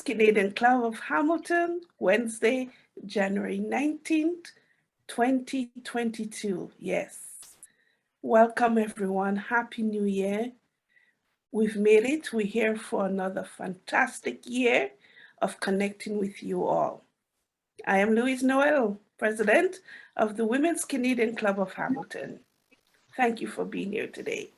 Canadian Club of Hamilton, Wednesday, January 19th, 2022. Yes. Welcome, everyone. Happy New Year. We've made it. We're here for another fantastic year of connecting with you all. I am Louise Noel, President of the Women's Canadian Club of Hamilton. Thank you for being here today.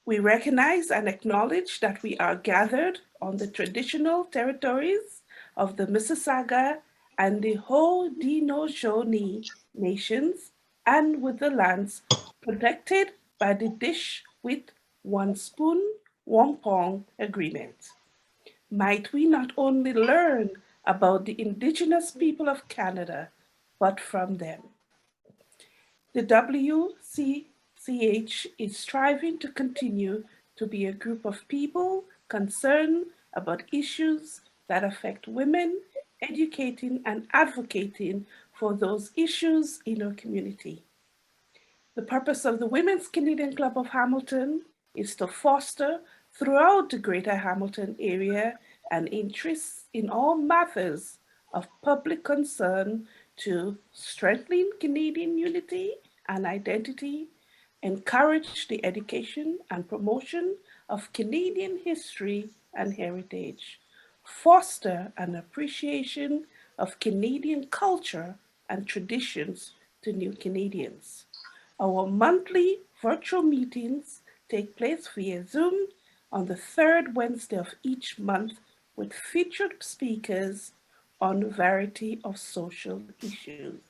We recognize and acknowledge that we are gathered on the traditional territories of the Mississauga and the Haudenosaunee nations, and with the lands protected by the Dish with One Spoon, Wampong Agreement. Might we not only learn about the Indigenous people of Canada, but from them. The YWCA is striving to continue to be a group of people concerned about issues that affect women, educating and advocating for those issues in our community. The purpose of the Women's Canadian Club of Hamilton is to foster throughout the Greater Hamilton area an interest in all matters of public concern to strengthen Canadian unity and identity, encourage the education and promotion of Canadian history and heritage, foster an appreciation of Canadian culture and traditions to new Canadians. Our monthly virtual meetings take place via Zoom on the third Wednesday of each month with featured speakers on a variety of social issues.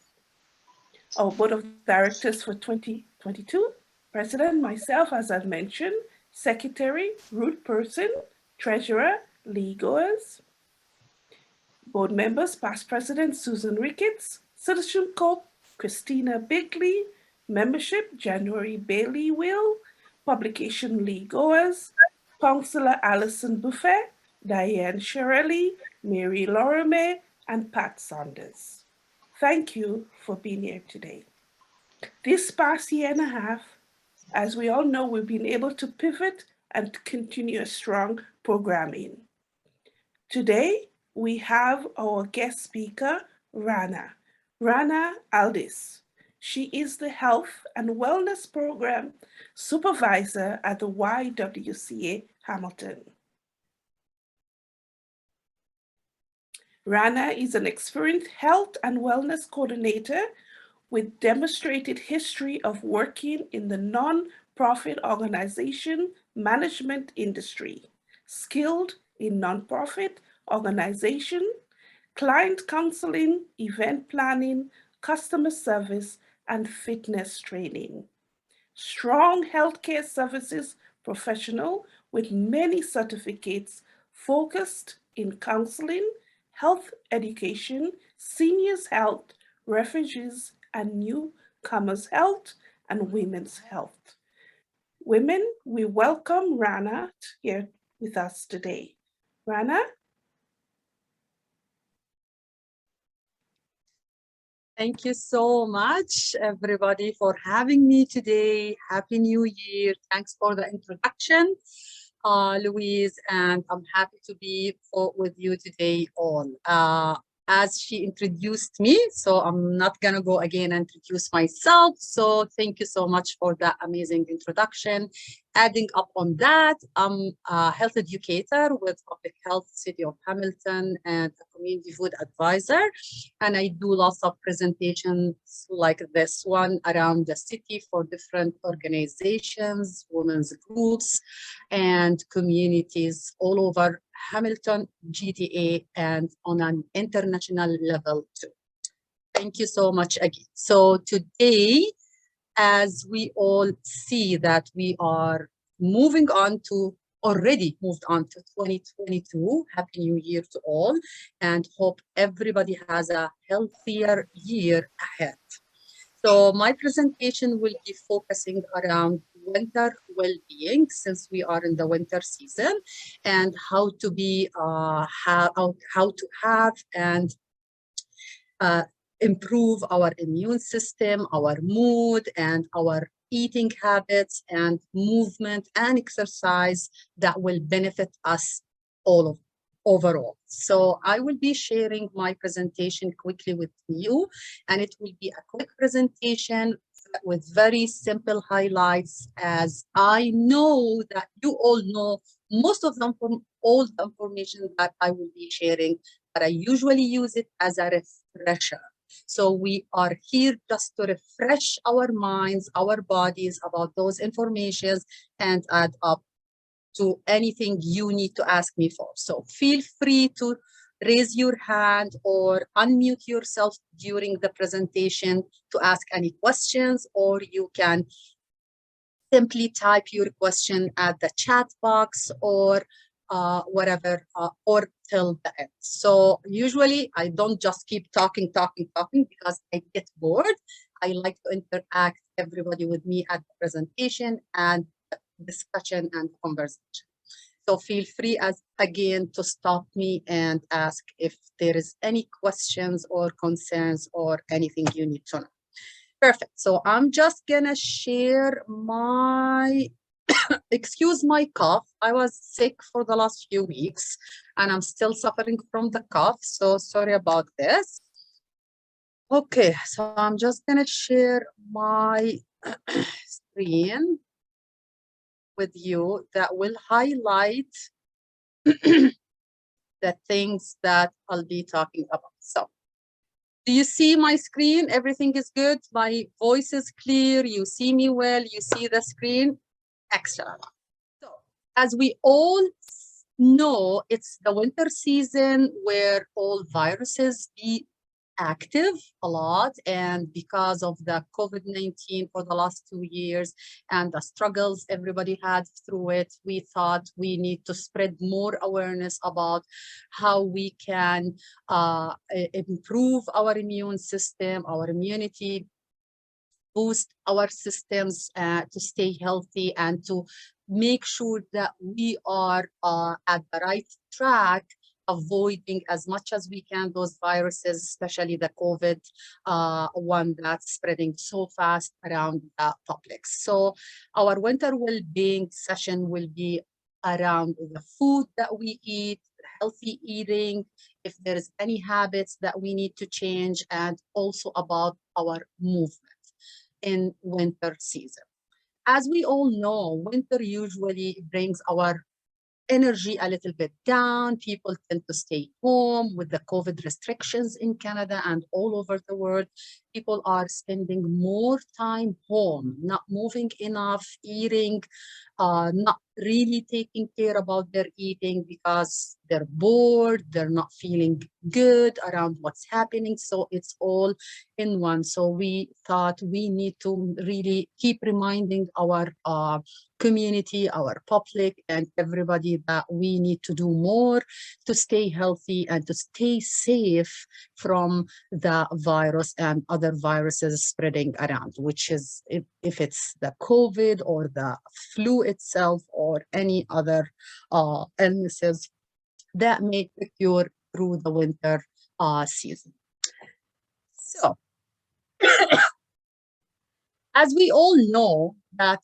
Our Board of Directors for 2022, President, myself, as I mentioned, Secretary, Ruth Person, Treasurer, Lee Goers, Board Members, Past President Susan Ricketts, Citizen Co, Christina Bigley, Membership, January Bailey Will, Publication Lee Goers, Councillor Alison Buffet, Diane Shirley, Mary Lorime, and Pat Saunders. Thank you for being here today. This past year and a half, as we all know, we've been able to pivot and continue a strong programming. Today, we have our guest speaker, Rana Aldis. She is the Health and Wellness Program Supervisor at the YWCA Hamilton. Rana is an experienced health and wellness coordinator with demonstrated history of working in the non-profit organization management industry, skilled in non-profit organization, client counseling, event planning, customer service, and fitness training. Strong healthcare services professional with many certificates focused in counseling, health education, seniors health, refugees and newcomers health, and women's health. Women, we welcome Rana here with us today. Rana? Thank you so much, everybody, for having me today. Happy New Year. Thanks for the introduction, Louise, and I'm happy to be with you today all. As she introduced me, so I'm not going to go again and introduce myself. So thank you so much for that amazing introduction. Adding up on that, I'm a health educator with Public Health City of Hamilton and a community food advisor. And I do lots of presentations like this one around the city for different organizations, women's groups, and communities all over Hamilton, GTA, and on an international level too. Thank you so much again. So today, as we all see that we are already moved on to 2022, Happy New Year to all, and hope everybody has a healthier year ahead. So my presentation will be focusing around winter well-being, since we are in the winter season, and how to be, how to have and improve our immune system, our mood, and our eating habits and movement and exercise that will benefit us all of overall. So I will be sharing my presentation quickly with you, and it will be a quick presentation with very simple highlights, as I know that you all know most of them from all the information that I will be sharing, but I usually use it as a refresher. So we are here just to refresh our minds, our bodies about those informations and add up to anything you need to ask me for. So feel free to raise your hand or unmute yourself during the presentation to ask any questions, or you can simply type your question at the chat box or whatever, or till the end. So usually I don't just keep talking because I get bored. I like to interact everybody with me at the presentation and discussion and conversation. So feel free as again to stop me and ask if there is any questions or concerns or anything you need to know. Perfect. So I'm just gonna share my, excuse my cough. I was sick for the last few weeks and I'm still suffering from the cough. So sorry about this. Okay, so I'm just gonna share my screen with you that will highlight the things that I'll be talking about. So do you see my screen? Everything is good. My voice is clear. You see me well. You see the screen. Excellent. So as we all know, it's the winter season where all viruses be active a lot, and because of the COVID-19 for the last 2 years and the struggles everybody had through it, we thought we need to spread more awareness about how we can improve our immune system, our immunity, boost our systems to stay healthy and to make sure that we are at the right track, avoiding as much as we can those viruses, especially the COVID one that's spreading so fast around the public. So our winter well-being session will be around the food that we eat, healthy eating, if there is any habits that we need to change, and also about our movement in winter season. As we all know, winter usually brings our energy a little bit down. People tend to stay home with the COVID restrictions in Canada and all over the world. People are spending more time home, not moving enough, eating, not really taking care about their eating because they're bored, they're not feeling good around what's happening. So it's all in one. So we thought we need to really keep reminding our community, our public, and everybody that we need to do more to stay healthy and to stay safe from the virus and other viruses spreading around, which is if it's the COVID or the flu itself or any other illnesses that may occur through the winter season. So, as we all know that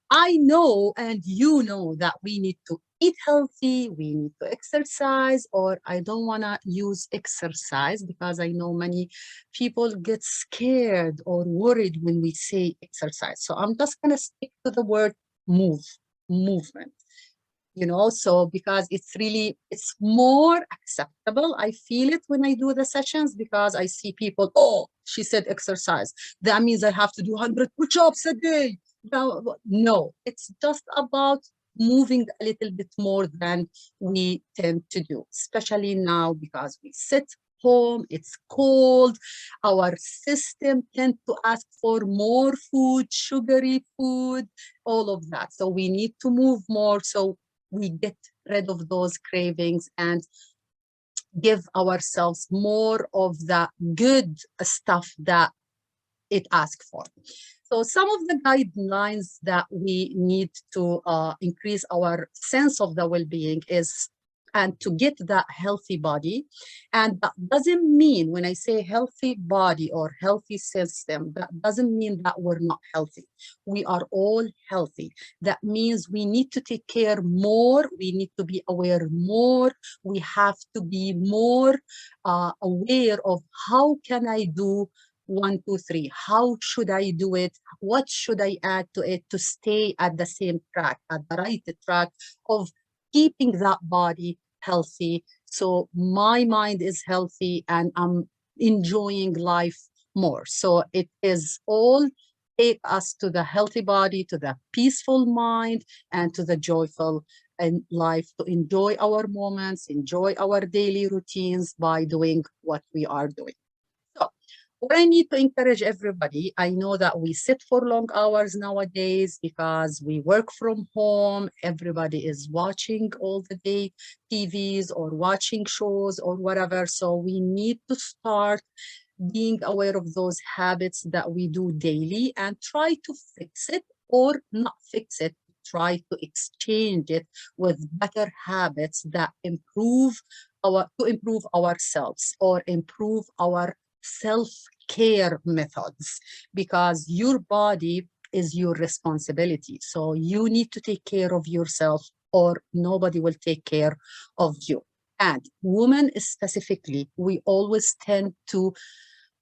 I know and you know that we need to eat healthy, we need to exercise, or I don't want to use exercise because I know many people get scared or worried when we say exercise. So I'm just going to stick to the word movement. So because it's more acceptable. I feel it when I do the sessions because I see people, oh, she said exercise. That means I have to do 100 push-ups a day. No, it's just about moving a little bit more than we tend to do, especially now because we sit home, it's cold, our system tends to ask for more food, sugary food, all of that. So we need to move more so we get rid of those cravings and give ourselves more of the good stuff that it asks for. So some of the guidelines that we need to increase our sense of the well-being is and to get that healthy body. And that doesn't mean, when I say healthy body or healthy system, that doesn't mean that we're not healthy. We are all healthy. That means we need to take care more. We need to be aware more. We have to be more aware of how can I do one, two, three. How should I do it? What should I add to it to stay at the same track, at the right track of keeping that body healthy, so my mind is healthy and I'm enjoying life more. So it is all take us to the healthy body, to the peaceful mind, and to the joyful and life, to enjoy our moments, enjoy our daily routines by doing what we are doing. So what I need to encourage everybody, I know that we sit for long hours nowadays because we work from home. Everybody is watching all the day TVs or watching shows or whatever. So we need to start being aware of those habits that we do daily and try to fix it, or not fix it, try to exchange it with better habits that improve ourselves or improve our self-care methods, because your body is your responsibility. So you need to take care of yourself or nobody will take care of you. And women specifically, we always tend to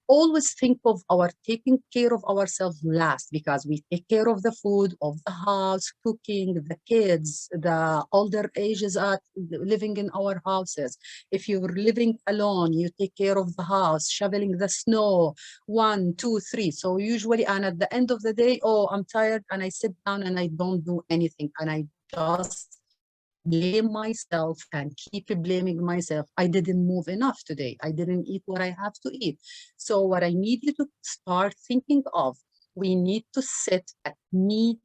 always think of our taking care of ourselves last, because we take care of the food, of the house, cooking, the kids, the older ages are living in our houses. If you're living alone, you take care of the house, shoveling the snow, one, two, three. So usually, and at the end of the day, oh, I'm tired, and I sit down and I don't do anything, and I just blame myself and keep blaming myself. I didn't move enough today. I didn't eat what I have to eat. So what I need you to start thinking of, we need to sit at me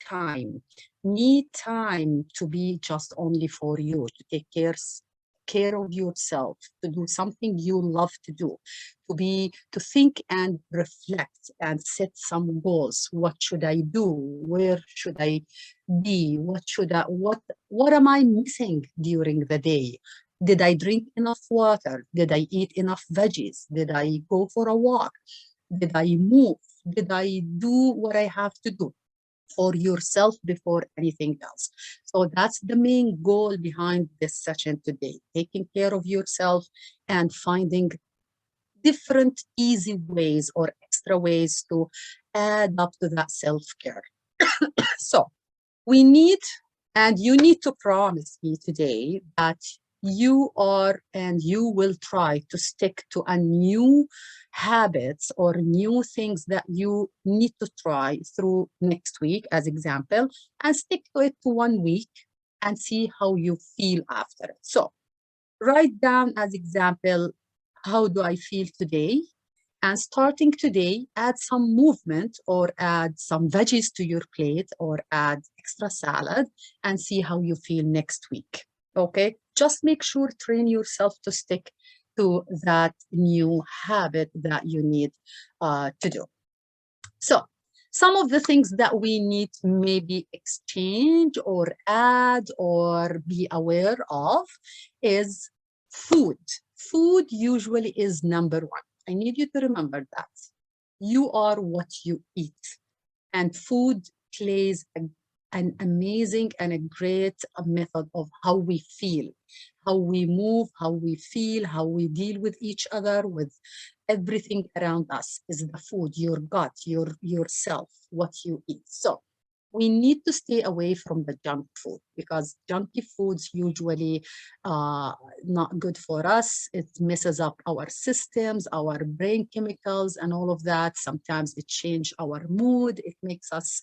time. Me time to be just only for you, to take care of yourself, to do something you love to do, to think and reflect and set some goals. What should I do? Where should I be? What am I missing during the day? Did I drink enough water? Did I eat enough veggies? Did I go for a walk? Did I move? Did I do what I have to do for yourself before anything else? So that's the main goal behind this session today, taking care of yourself and finding different easy ways or extra ways to add up to that self-care. So we need, and you need to promise me today that you are and you will try to stick to a new habits or new things that you need to try through next week as example, and stick to it to 1 week and see how you feel after it. So write down as example, how do I feel today? And starting today, add some movement or add some veggies to your plate or add extra salad and see how you feel next week. Okay, just make sure train yourself to stick to that new habit that you need to do. So some of the things that we need to maybe exchange or add or be aware of is food. Food usually is number one. I need you to remember that. You are what you eat. And food plays an amazing and a great method of how we feel, how we move, how we feel, how we deal with each other, with everything around us is the food, your gut, yourself, what you eat. So we need to stay away from the junk food, because junky foods usually not good for us. It messes up our systems, our brain chemicals and all of that. Sometimes it changes our mood. It makes us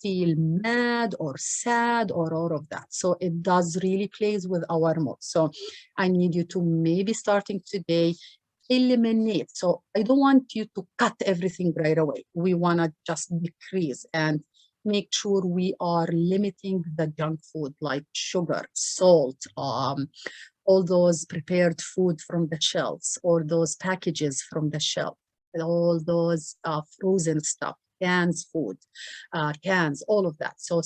feel mad or sad or all of that. So it does really plays with our mood. So I need you to maybe starting today, eliminate. So I don't want you to cut everything right away. We want to just decrease and make sure we are limiting the junk food like sugar, salt, all those prepared food from the shelves or those packages from the shelf, all those frozen stuff, cans food, cans, all of that. So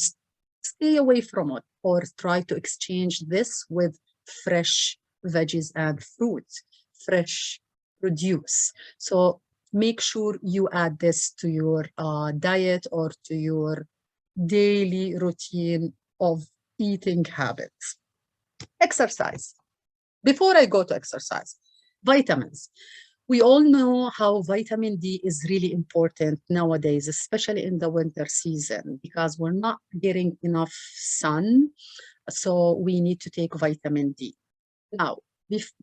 stay away from it or try to exchange this with fresh veggies and fruits, fresh produce. So make sure you add this to your diet or to your daily routine of eating habits. Exercise. Before I go to exercise, vitamins. We all know how vitamin D is really important nowadays, especially in the winter season, because we're not getting enough sun. So we need to take vitamin D. Now,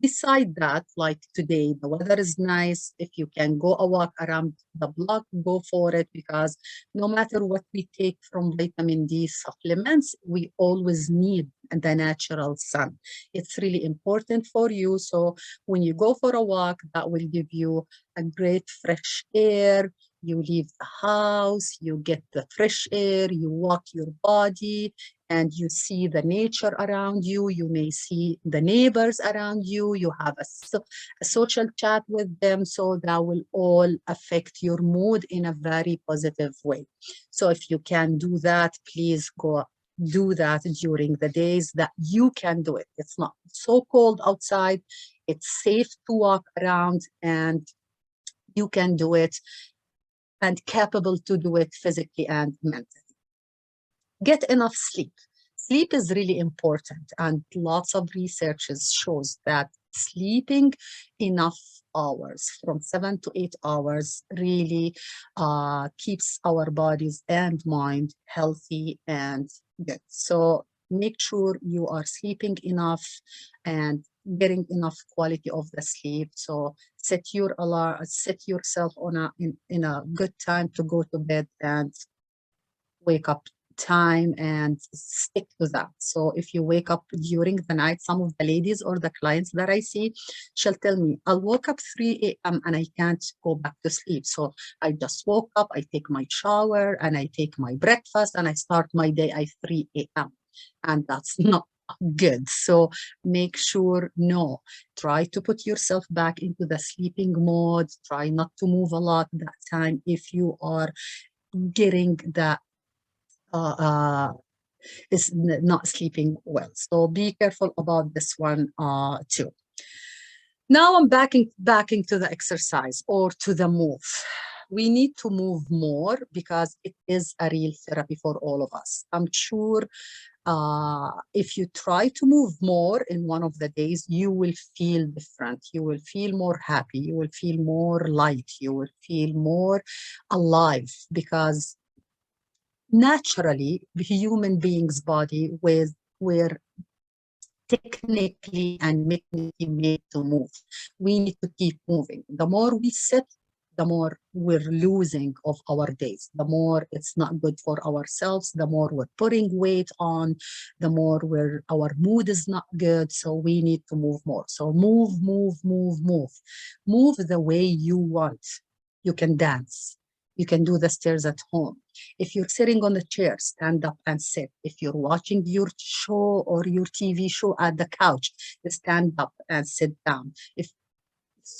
beside that, like today, the weather is nice. If you can go a walk around the block, go for it, because no matter what we take from vitamin D supplements, we always need the natural sun. It's really important for you. So when you go for a walk, that will give you a great fresh air. You leave the house, you get the fresh air, you walk your body, and you see the nature around you. You may see the neighbors around you. You have a social chat with them. So that will all affect your mood in a very positive way. So if you can do that, please go do that during the days that you can do it. It's not so cold outside. It's safe to walk around, and you can do it and capable to do it physically and mentally. Get enough sleep. Sleep is really important, and lots of researches shows that sleeping enough hours, from 7 to 8 hours, really keeps our bodies and mind healthy and good. So make sure you are sleeping enough and getting enough quality of the sleep. So set your alarm, set yourself on in a good time to go to bed, and wake up time, and stick to that. So if you wake up during the night, some of the ladies or the clients that I see, she'll tell me, I'll wake up 3 a.m. and I can't go back to sleep. So I just woke up, I take my shower, and I take my breakfast, and I start my day at 3 a.m. And that's not good. So make sure, no, try to put yourself back into the sleeping mode. Try not to move a lot that time if you are getting the is not sleeping well. So be careful about this one too. Now I'm backing to the exercise or to the move. We need to move more because it is a real therapy for all of us. I'm sure if you try to move more in one of the days, you will feel different. You will feel more happy. You will feel more light. You will feel more alive, because naturally the human being's body were technically and mechanically made to move. We need to keep moving. The more we sit, the more we're losing of our days, the more it's not good for ourselves, the more we're putting weight on, the more our mood is not good. So we need to move more. So move, move, move, move. Move the way you want. You can dance. You can do the stairs at home. If you're sitting on the chair, stand up and sit. If you're watching your show or your TV show at the couch, stand up and sit down. If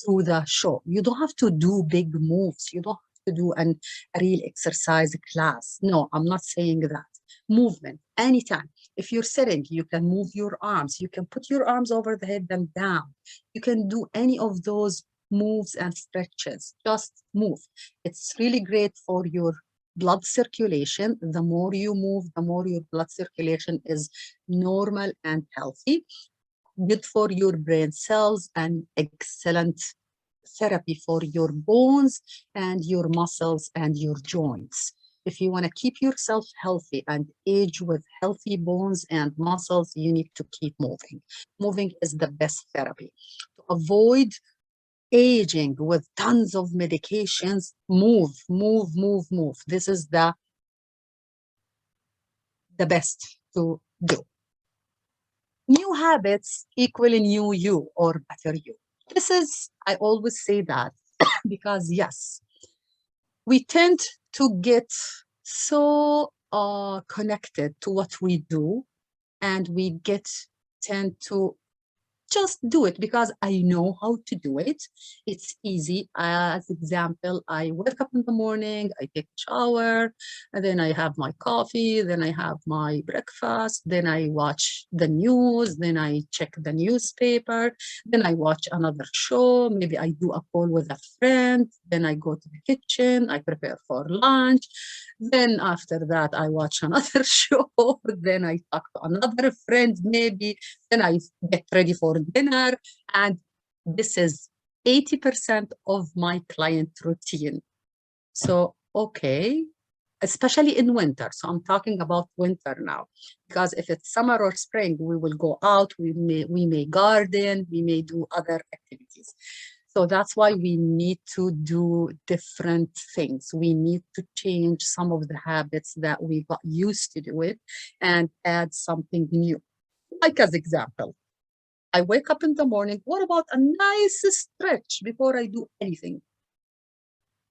through the show, you don't have to do big moves. You don't have to do a real exercise class. No, I'm not saying that. Movement, anytime. If you're sitting, you can move your arms. You can put your arms over the head and down. You can do any of those moves and stretches. Just move. It's really great for your blood circulation. The more you move, the more your blood circulation is normal and healthy. Good for your brain cells, and excellent therapy for your bones and your muscles and your joints. If you want to keep yourself healthy and age with healthy bones and muscles, you need to keep moving. Moving is the best therapy. To avoid aging with tons of medications, move, move, move, move. This is the best to do. New habits equal new you or better you. This is, I always say that because yes, we tend to get so connected to what we do, and we tend to Just do it because I know how to do it. It's easy. As example, I wake up in the morning, I take a shower, and then I have my coffee, then I have my breakfast, then I watch the news, then I check the newspaper, then I watch another show, maybe I do a call with a friend, then I go to the kitchen, I prepare for lunch, then after that I watch another show, then I talk to another friend maybe, then I get ready for dinner, and this is 80% of my client routine. So, okay, especially in winter. So I'm talking about winter now, because if it's summer or spring, we will go out, we may garden, we may do other activities. So that's why we need to do different things. We need to change some of the habits that we got used to do it and add something new. Like as example, I wake up in the morning, what about a nice stretch before I do anything?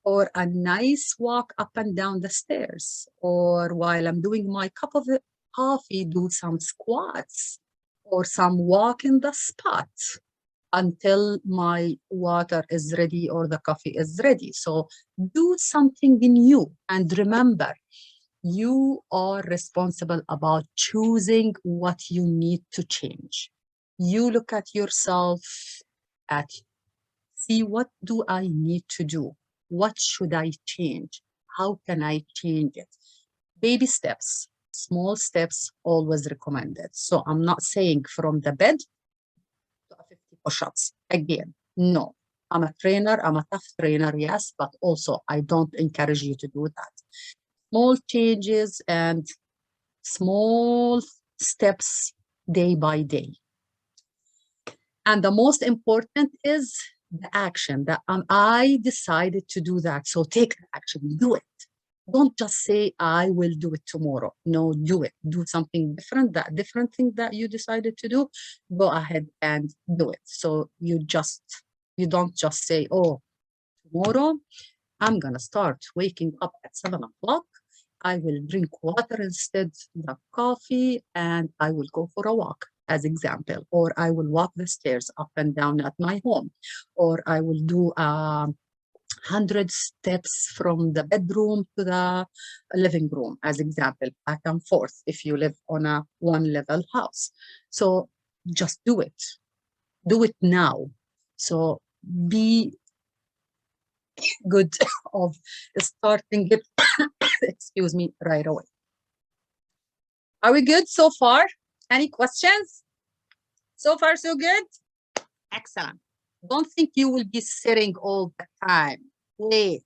Or a nice walk up and down the stairs, or while I'm doing my cup of coffee, do some squats or some walk in the spot until my water is ready or the coffee is ready. So do something new. And remember, you are responsible about choosing what you need to change. You look at yourself, at see, what do I need to do? What should I change? How can I change it? Baby steps, small steps, always recommended. So I'm not saying from the bed to 50 push-ups. Again, no. I'm a trainer, I'm a tough trainer, yes, but also I don't encourage you to do that. Small changes and small steps day by day. And the most important is the action that I decided to do that. So take the action, do it. Don't just say, I will do it tomorrow. No, do it. Do something different. That different thing that you decided to do, go ahead and do it. So you don't just say, oh, tomorrow I'm going to start waking up at 7 o'clock. I will drink water instead of coffee, and I will go for a walk, as example, or I will walk the stairs up and down at my home, or I will do 100 steps from the bedroom to the living room, as example, back and forth, if you live on a one-level house. So just do it. Do it now. So be good of starting it, excuse me, right away. Are we good so far? Any questions? So far, so good? Excellent. Don't think you will be sitting all the time. Wait.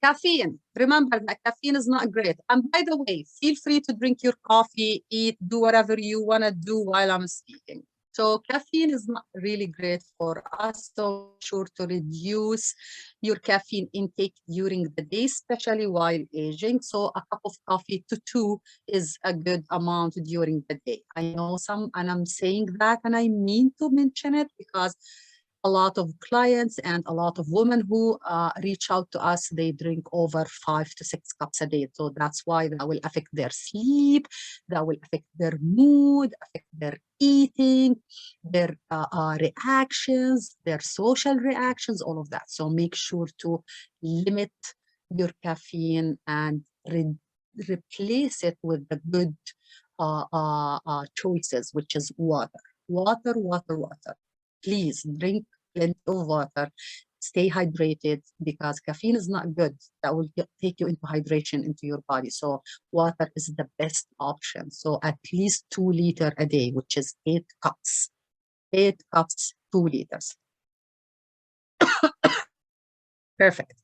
Caffeine. Remember that caffeine is not great. And by the way, feel free to drink your coffee, eat, do whatever you want to do while I'm speaking. So caffeine is not really great for us, so make sure to reduce your caffeine intake during the day, especially while aging. So a cup of coffee to 2 is a good amount during the day. I know some, and I'm saying that, and I mean to mention it because a lot of clients and a lot of women who reach out to us, they drink over 5 to 6 cups a day. So that's why that will affect their sleep, that will affect their mood, affect their eating, their reactions, their social reactions, all of that. So make sure to limit your caffeine and replace it with the good choices, which is water. Water, water, water. Please drink plenty of water. Stay hydrated because caffeine is not good. That will take you into hydration into your body. So water is the best option. So at least 2 liters a day, which is 8 cups. 8 cups, 2 liters. Perfect.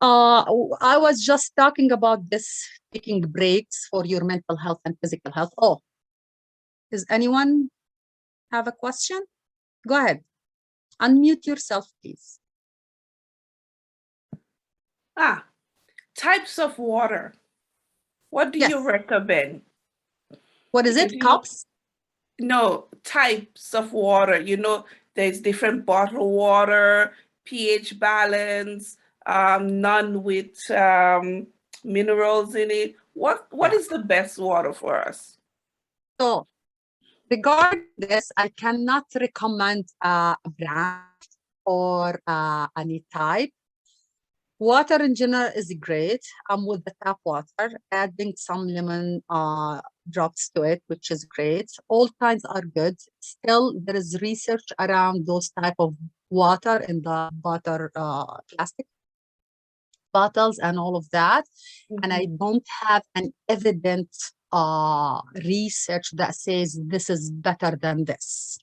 I was just talking about this, taking breaks for your mental health and physical health. Oh, does anyone have a question? Go ahead. Unmute yourself, please. Types of water. What do you recommend? What is it? Cups? No, types of water. You know, there's different bottled water, pH balance, none with minerals in it. What is the best water for us? So Regarding this, I cannot recommend a brand or any type. Water in general is great. I'm with the tap water, adding some lemon drops to it, which is great. All kinds are good. Still, there is research around those type of water in the butter plastic bottles and all of that. And I don't have an evident research that says this is better than this.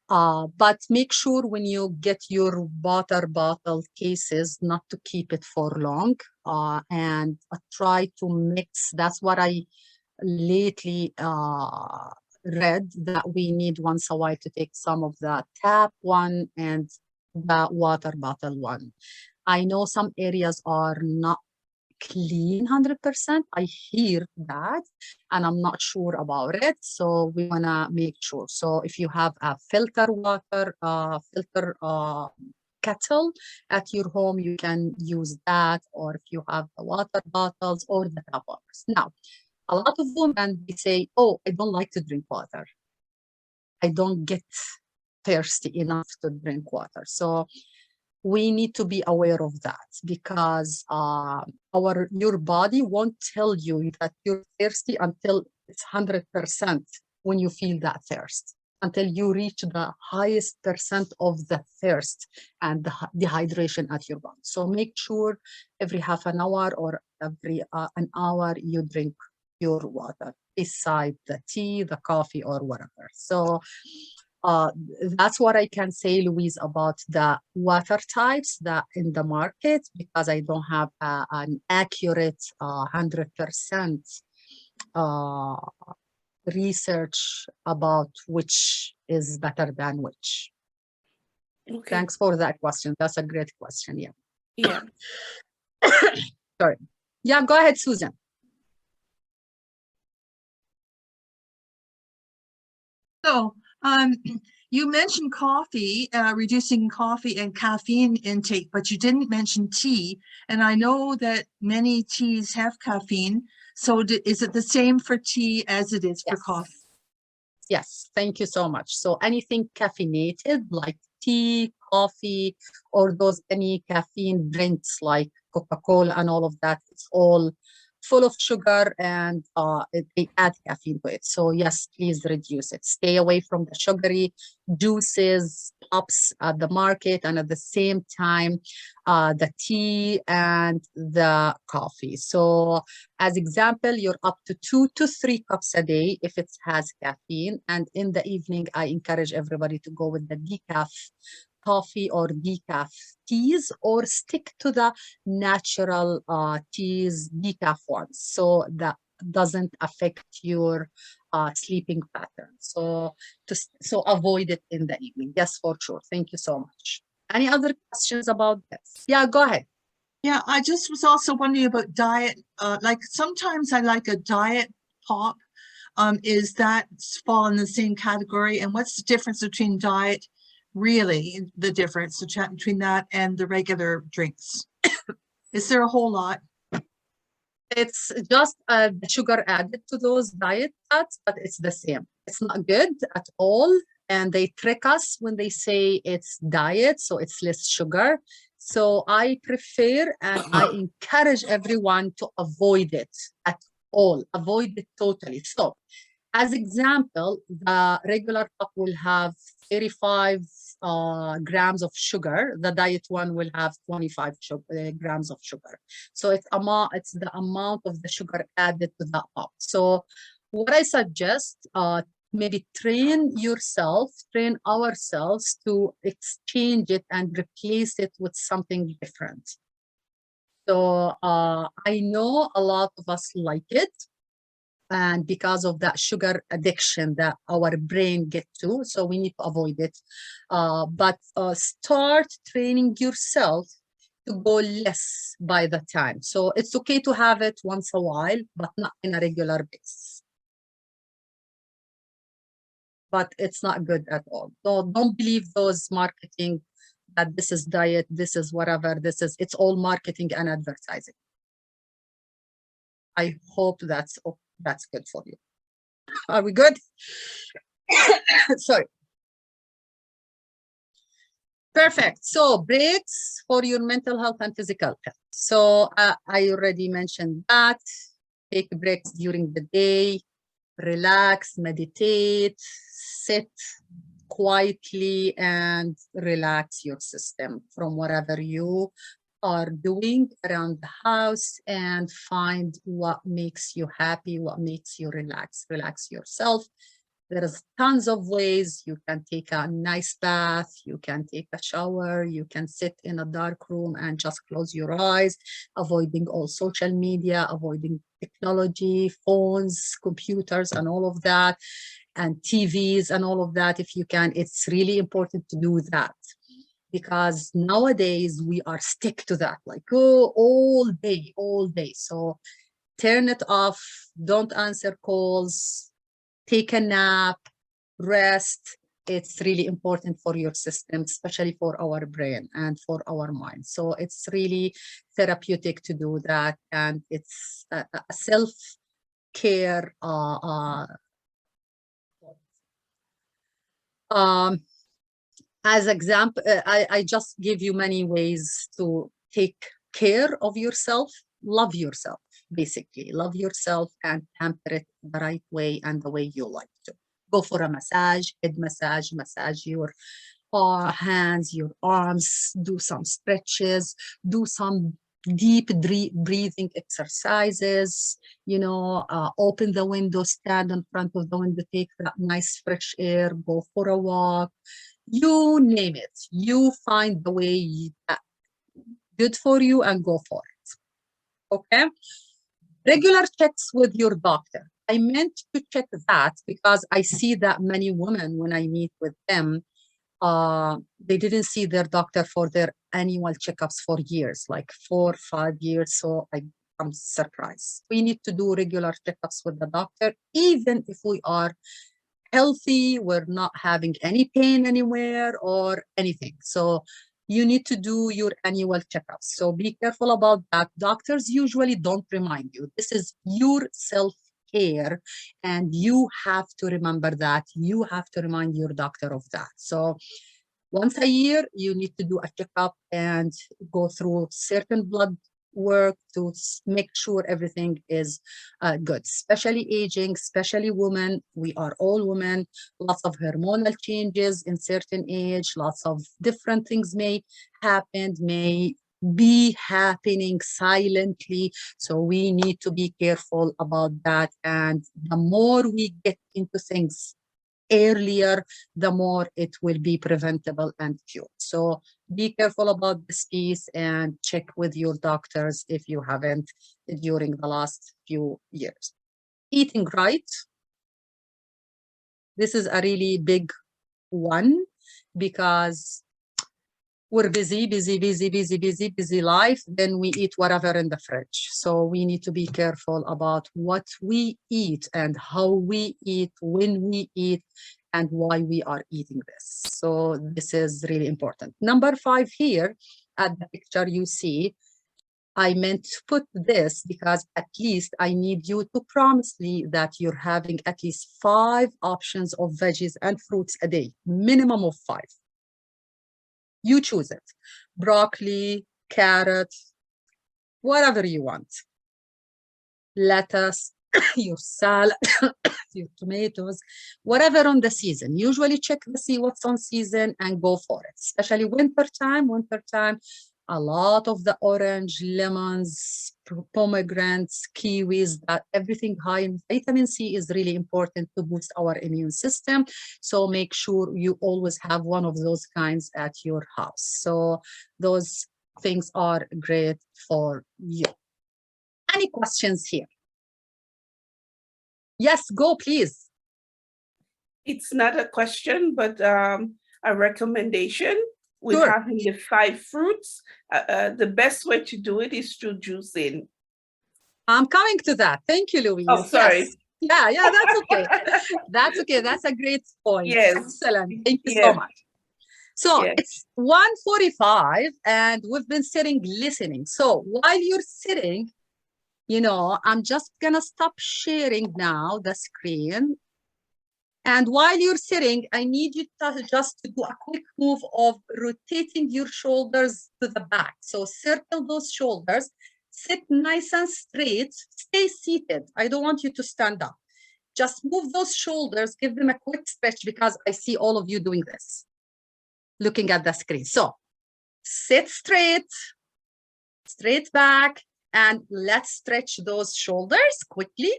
But make sure when you get your water bottle cases not to keep it for long and try to mix. That's what I lately read, that we need once a while to take some of the tap one and the water bottle one. I know some areas are not clean 100%. I hear that and I'm not sure about it. So we want to make sure. So if you have a filter water, filter kettle at your home, you can use that. Or if you have the water bottles or the tap waters. Now, a lot of women, they say, oh, I don't like to drink water. I don't get thirsty enough to drink water. So we need to be aware of that, because your body won't tell you that you're thirsty until it's 100% when you feel that thirst, until you reach the highest percent of the thirst and the dehydration at your body. So make sure every half an hour or every an hour you drink your water beside the tea, the coffee, or whatever. So that's what I can say, Louise, about the water types that in the market, because I don't have an accurate 100% research about which is better than which. Okay. Thanks for that question. That's a great question. Yeah. Yeah. Sorry. Yeah, go ahead, Susan. So, you mentioned coffee, reducing coffee and caffeine intake, but you didn't mention tea. And I know that many teas have caffeine. So is it the same for tea as it is for coffee? Yes, thank you so much. So anything caffeinated like tea, coffee, or any caffeine drinks like Coca-Cola and all of that, it's all full of sugar and they add caffeine to it. So yes, please reduce it. Stay away from the sugary juices, pops at the market, and at the same time, the tea and the coffee. So as example, you're up to 2 to 3 cups a day if it has caffeine. And in the evening, I encourage everybody to go with the decaf coffee or decaf teas, or stick to the natural teas, decaf ones, so that doesn't affect your sleeping pattern. So avoid it in the evening. Yes, for sure. Thank you so much. Any other questions about this? Yeah, go ahead. Yeah, I just was also wondering about diet. Like sometimes I like a diet pop. Is that fall in the same category? And what's the difference between diet, really, the difference between that and the regular drinks? Is there a whole lot? It's just the sugar added to those diet fats, but it's the same. It's not good at all. And they trick us when they say it's diet, so it's less sugar. So I prefer and I encourage everyone to avoid it at all. Avoid it totally. So as example, the regular cup will have 35 grams of sugar. The diet one will have 25 grams of sugar. So it's the amount of the sugar added to that cup. So what I suggest, maybe train ourselves to exchange it and replace it with something different. So I know a lot of us like it, and because of that sugar addiction that our brain get to, so we need to avoid it. But start training yourself to go less by the time. So it's okay to have it once a while, but not in a regular basis. But it's not good at all. So don't believe those marketing that this is diet, this is whatever, it's all marketing and advertising. I hope that's good for you. Are we good? Sorry. Perfect. So breaks for your mental health and physical health. So I already mentioned that. Take breaks during the day, relax, meditate, sit quietly and relax your system from whatever you are doing around the house and find what makes you happy, what makes you relax. Relax yourself. There's tons of ways. You can take a nice bath, you can take a shower, you can sit in a dark room and just close your eyes, avoiding all social media, avoiding technology, phones, computers, and all of that, and TVs and all of that if you can. It's really important to do that because nowadays we are stick to that, like, oh, all day, all day. So turn it off, don't answer calls, take a nap, rest. It's really important for your system, especially for our brain and for our mind. So it's really therapeutic to do that. And it's a self-care. As example, I just give you many ways to take care of yourself. Love yourself, basically. Love yourself and pamper it the right way and the way you like to. Go for a massage, head massage, massage your hands, your arms, do some stretches, do some deep breathing exercises, open the window, stand in front of the window, take that nice fresh air, go for a walk, you name it. You find the way good for you and go for it. Okay? Regular checks with your doctor. I meant to check that because I see that many women, when I meet with them, they didn't see their doctor for their annual checkups for years, like 4 or 5 years. So I'm surprised. We need to do regular checkups with the doctor, even if we are healthy, we're not having any pain anywhere or anything. So you need to do your annual checkups. So be careful about that. Doctors usually don't remind you. This is your self-care, and you have to remember that. You have to remind your doctor of that. So once a year, you need to do a checkup and go through certain blood work to make sure everything is good, especially aging, especially women. We are all women, lots of hormonal changes in certain age, lots of different things may happen, may be happening silently. So we need to be careful about that. And the more we get into things earlier, the more it will be preventable and cured. So be careful about this piece and check with your doctors if you haven't during the last few years. Eating right. This is a really big one because we're busy life, then we eat whatever in the fridge. So we need to be careful about what we eat and how we eat, when we eat, and why we are eating this. So this is really important. Number 5 here at the picture you see, I meant to put this because at least I need you to promise me that you're having at least 5 options of veggies and fruits a day, minimum of 5. You choose it. Broccoli, carrot, whatever you want. Lettuce, your salad, your tomatoes, whatever on the season. Usually check to see what's on season and go for it. Especially wintertime, a lot of the orange, lemons, pomegranates, kiwis, that everything high in vitamin C is really important to boost our immune system. So make sure you always have one of those kinds at your house. So those things are great for you. Any questions here? Yes, go please. It's not a question, but a recommendation. With Sure. having the 5 fruits, the best way to do it is through juicing. I'm coming to that. Thank you, Louise. Oh, sorry. Yes. Yeah, that's okay. That's okay. That's a great point. Yes. Excellent. Thank you so much. So it's 1:45 and we've been sitting listening. So while you're sitting, I'm just gonna stop sharing now the screen. And while you're sitting, I need you to just to do a quick move of rotating your shoulders to the back. So circle those shoulders, sit nice and straight, stay seated. I don't want you to stand up. Just move those shoulders, give them a quick stretch because I see all of you doing this, looking at the screen. So sit straight, straight back, and let's stretch those shoulders quickly.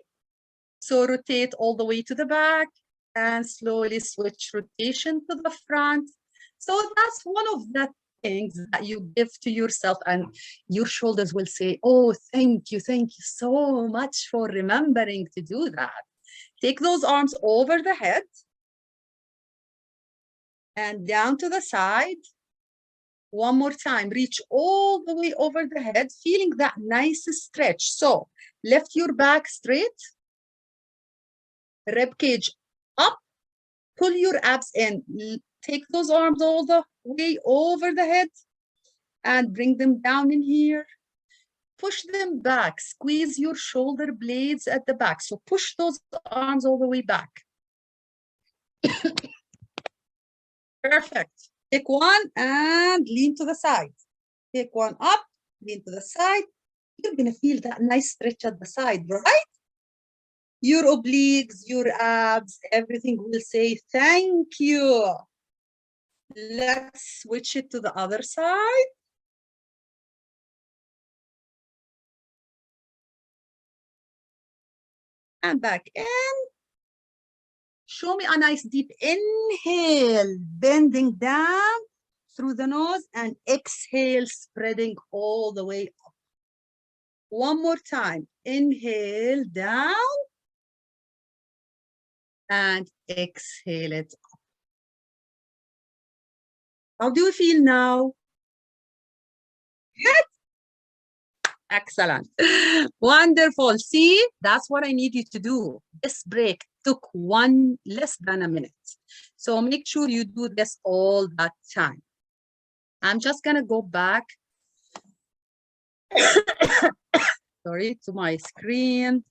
So rotate all the way to the back and slowly switch rotation to the front. So that's one of the things that you give to yourself, and your shoulders will say, oh, thank you so much for remembering to do that. Take those arms over the head and down to the side. One more time, reach all the way over the head, feeling that nice stretch. So lift your back straight, rib cage up, pull your abs in. Take those arms all the way over the head and bring them down in here. Push them back, squeeze your shoulder blades at the back. So push those arms all the way back. Perfect. Take one and lean to the side. Take one up, lean to the side. You're gonna feel that nice stretch at the side, right? Your obliques, your abs, everything will say thank you. Let's switch it to the other side. And back in. Show me a nice deep inhale, bending down through the nose, and exhale, spreading all the way up. One more time. Inhale down and exhale it up. How do you feel now? Good? Excellent. Wonderful. See, that's what I need you to do. This break took less than a minute. So make sure you do this all that time. I'm just gonna go back sorry, to my screen.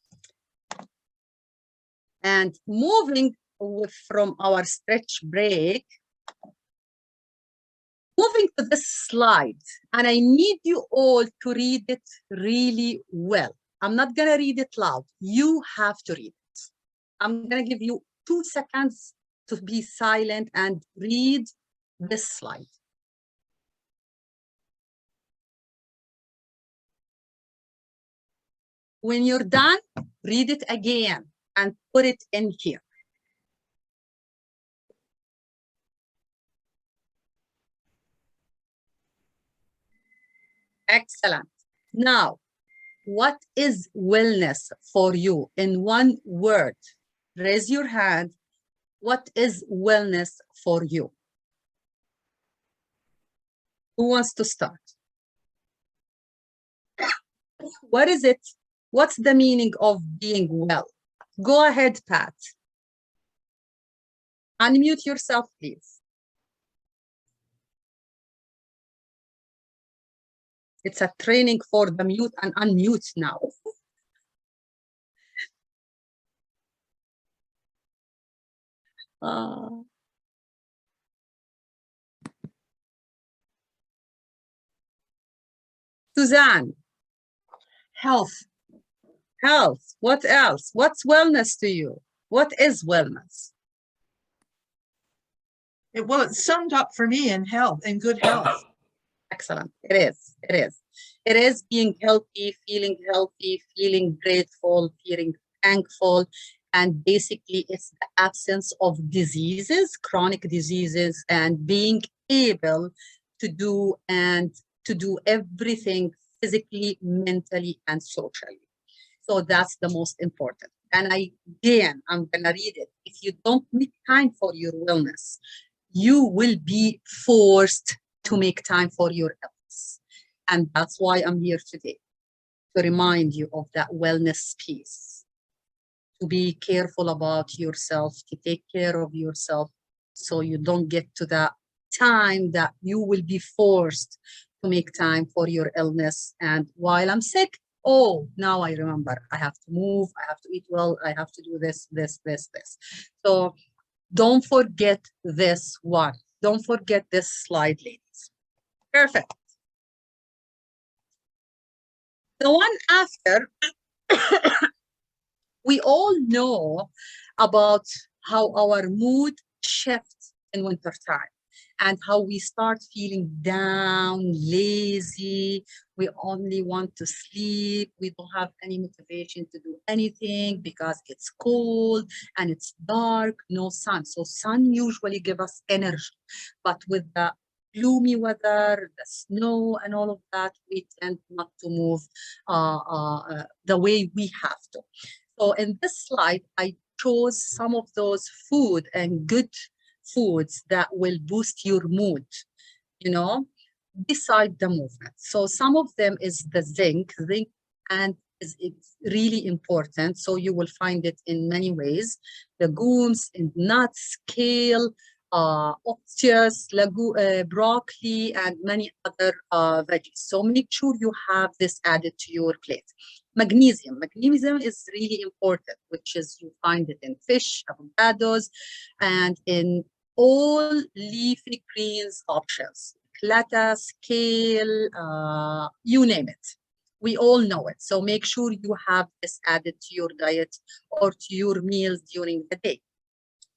And moving from our stretch break, moving to this slide, and I need you all to read it really well. I'm not gonna read it loud. You have to read it. I'm gonna give you 2 seconds to be silent and read this slide. When you're done, read it again and put it in here. Excellent. Now, what is wellness for you in one word? Raise your hand. What is wellness for you? Who wants to start? What is it? What's the meaning of being well? Go ahead, Pat. Unmute yourself, please. It's a training for the mute and unmute now. Suzanne. Health. Health. What else? What's wellness to you? What is wellness? Well, it's summed up for me in health, in good health. Excellent. It is. It is. It is being healthy, feeling grateful, feeling thankful. And basically, it's the absence of diseases, chronic diseases, and being able to do everything physically, mentally, and socially. So that's the most important. And I'm gonna read it. If you don't make time for your wellness, you will be forced to make time for your illness. And that's why I'm here today, to remind you of that wellness piece, to be careful about yourself, to take care of yourself, so you don't get to that time that you will be forced to make time for your illness. And while I'm sick, oh, now I remember, I have to move, I have to eat well, I have to do this. So Don't forget this one. Don't forget this slide, ladies. Perfect. The one after, we all know about how our mood shifts in wintertime and how we start feeling down, lazy. We only want to sleep. We don't have any motivation to do anything because it's cold and it's dark, no sun. So sun usually gives us energy. But with the gloomy weather, the snow and all of that, we tend not to move the way we have to. So in this slide, I chose some of those food and good foods that will boost your mood, you know, beside the movement. So some of them is the zinc, and it's really important. So you will find it in many ways, legumes, in nuts, kale, oranges, broccoli, and many other veggies. So make sure you have this added to your plate. Magnesium. Magnesium is really important, which is you find it in fish, avocados, and in all leafy greens options. Lettuce, kale, you name it. We all know it. So make sure you have this added to your diet or to your meals during the day.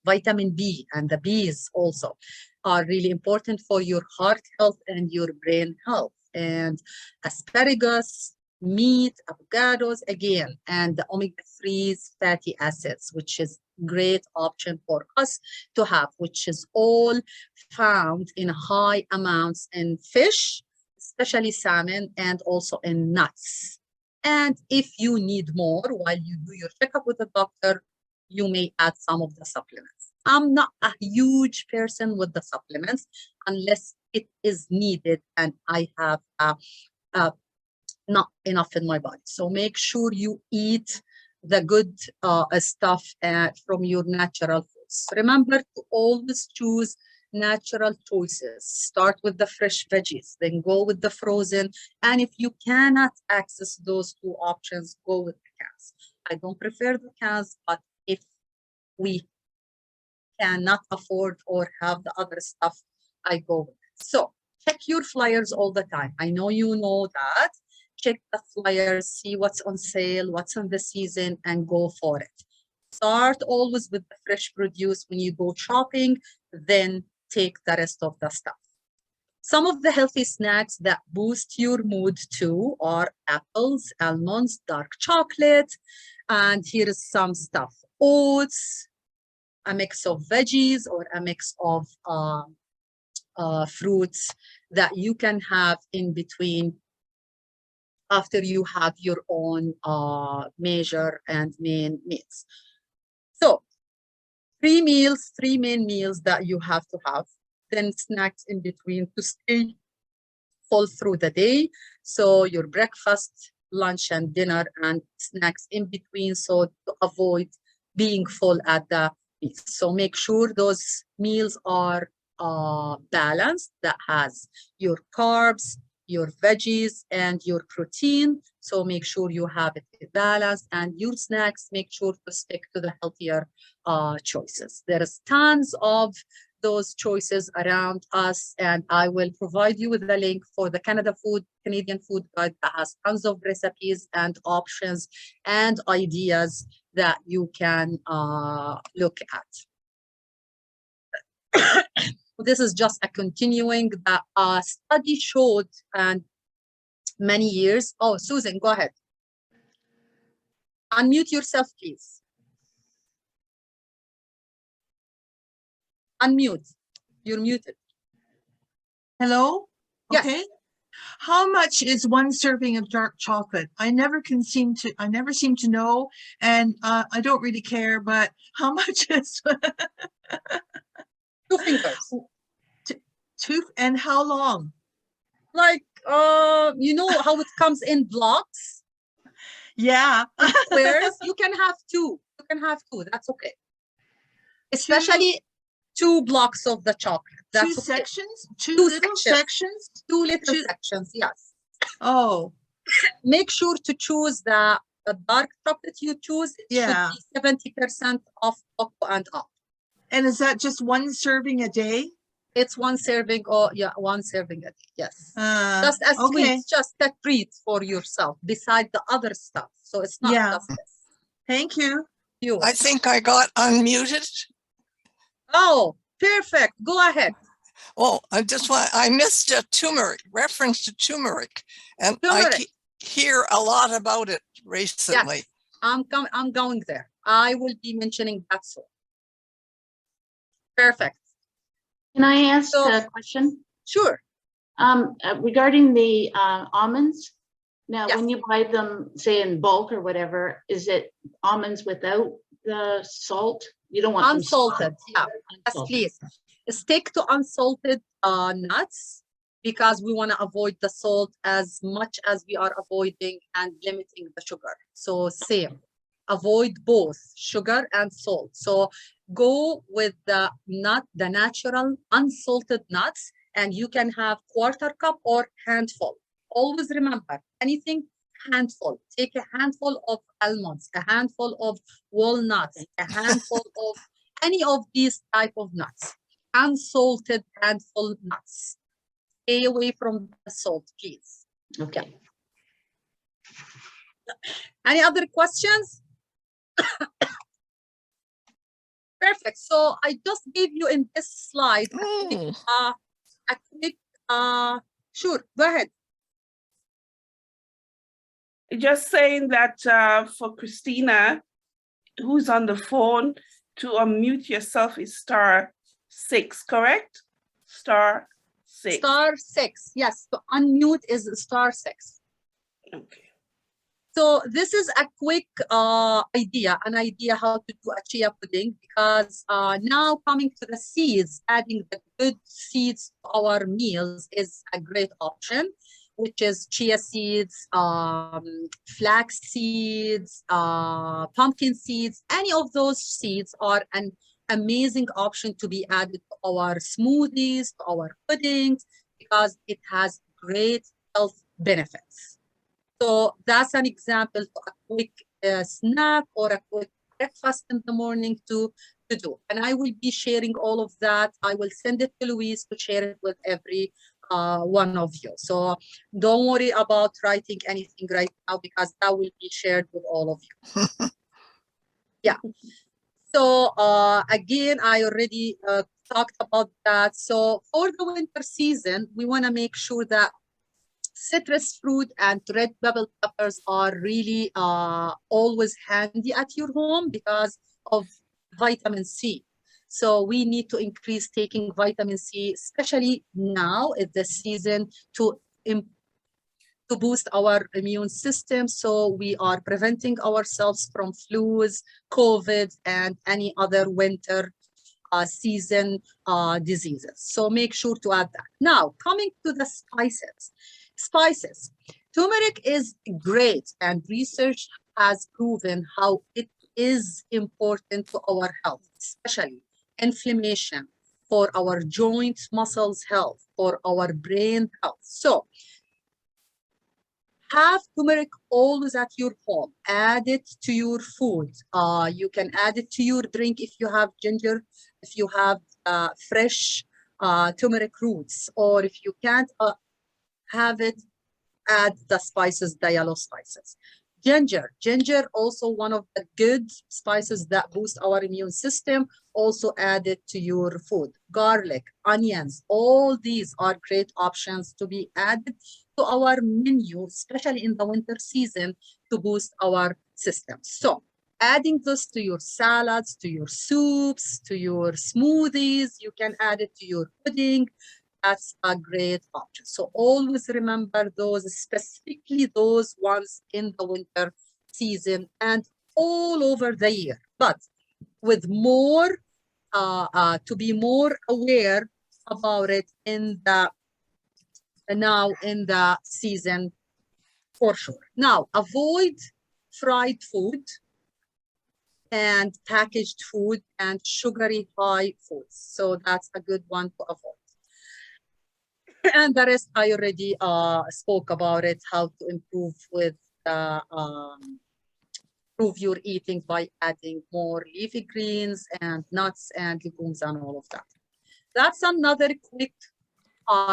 Vitamin B and the Bs also are really important for your heart health and your brain health. And asparagus, meat, avocados, again, and the omega-3s fatty acids, which is great option for us to have, which is all found in high amounts in fish, especially salmon, and also in nuts. And if you need more while you do your checkup with the doctor, you may add some of the supplements. I'm not a huge person with the supplements unless it is needed and I have not enough in my body. So make sure you eat the good stuff from your natural foods. Remember to always choose natural choices. Start with the fresh veggies, then go with the frozen. And if you cannot access those two options, go with the cans. I don't prefer the cans, but if we cannot afford or have the other stuff, I go with it. So check your flyers all the time. I know you know that. Check the flyers, see what's on sale, what's on the season, and go for it. Start always with the fresh produce when you go shopping, then take the rest of the stuff. Some of the healthy snacks that boost your mood too are apples, almonds, dark chocolate, and here is some stuff. Oats, a mix of veggies or a mix of fruits that you can have in between after you have your own major and main meals. So 3 main meals that you have to have, then snacks in between to stay full through the day. So your breakfast, lunch, and dinner, and snacks in between, so to avoid being full at the meals. So make sure those meals are balanced, that has your carbs, your veggies, and your protein. So make sure you have it balanced, and your snacks, make sure to stick to the healthier choices. There is tons of those choices around us, and I will provide you with the link for the Canadian Food Guide that has tons of recipes and options and ideas that you can look at. This is just a continuing that study showed, and many years. Oh, Susan, go ahead. Unmute yourself, please. Unmute. You're muted. Hello? Yes. Okay. How much is one serving of dark chocolate? I never seem to know, and I don't really care, but how much is 2 fingers. two, and how long? Like, you know how it comes in blocks? Yeah. Squares? You can have 2. You can have 2. That's okay. Especially 2 blocks of the chocolate. That's 2 okay. sections? 2 little sections? 2 little sections, yes. Oh. Make sure to choose the dark chocolate you choose. It should be 70% of cocoa and up. And is that just one serving a day? It's one serving, or yeah, one serving a day. Yes. Just a Okay. sweet, just a treat for yourself beside the other stuff. So it's not Yeah. just this. Thank you. You. I think I got unmuted. Oh, perfect. Go ahead. Oh, I missed a turmeric, reference to turmeric, and Turmeric. hear a lot about it recently. Yes, I'm going there. I will be mentioning that soon. Perfect. Can I ask So- a question? Sure. Regarding the almonds, now Yes. when you buy them, say in bulk or whatever, is it almonds without the salt? You don't want them Unsalted. Yeah. Yes, unsalted. please. Stick to unsalted nuts, because we want to avoid the salt as much as we are avoiding and limiting the sugar. So same. Avoid both sugar and salt. So go with the natural unsalted nuts, and you can have quarter cup or handful. Always remember, anything handful. Take a handful of almonds, a handful of walnuts, a handful of any of these type of nuts. Unsalted handful nuts. Stay away from the salt, please. Okay. Any other questions? Perfect. So I just gave you in this slide a quick, sure, go ahead. Just saying that for Christina, who's on the phone, to unmute yourself is *6, correct? *6. *6. Yes, to unmute is *6. Okay. So this is a quick an idea how to do a chia pudding, because now coming to the seeds, adding the good seeds to our meals is a great option, which is chia seeds, flax seeds, pumpkin seeds. Any of those seeds are an amazing option to be added to our smoothies, to our puddings, because it has great health benefits. So that's an example for a quick snack or a quick breakfast in the morning to do. And I will be sharing all of that. I will send it to Louise to share it with every one of you. So don't worry about writing anything right now, because that will be shared with all of you. Yeah. So again, I already talked about that. So for the winter season, we want to make sure that citrus fruit and red bell peppers are really always handy at your home because of vitamin C. So we need to increase taking vitamin C, especially now in the season, to boost our immune system. So we are preventing ourselves from flus, COVID, and any other winter season diseases. So make sure to add that. Now, coming to the spices. Spices. Turmeric is great, and research has proven how it is important to our health, especially inflammation, for our joints, muscles health, for our brain health. So have turmeric always at your home. Add it to your food. You can add it to your drink if you have ginger, if you have fresh turmeric roots, or if you can't have it, add the spices, the yellow spices. Ginger, also one of the good spices that boost our immune system. Also add it to your food. Garlic, onions, all these are great options to be added to our menu, especially in the winter season, to boost our system. So adding this to your salads, to your soups, to your smoothies, you can add it to your pudding. That's a great option. So always remember those, specifically those ones in the winter season and all over the year. But with more, to be more aware about it in the season for sure. Now, avoid fried food and packaged food and sugary high foods. So that's a good one to avoid. And the rest, I already spoke about it, how to improve with improve your eating by adding more leafy greens and nuts and legumes and all of that. That's another quick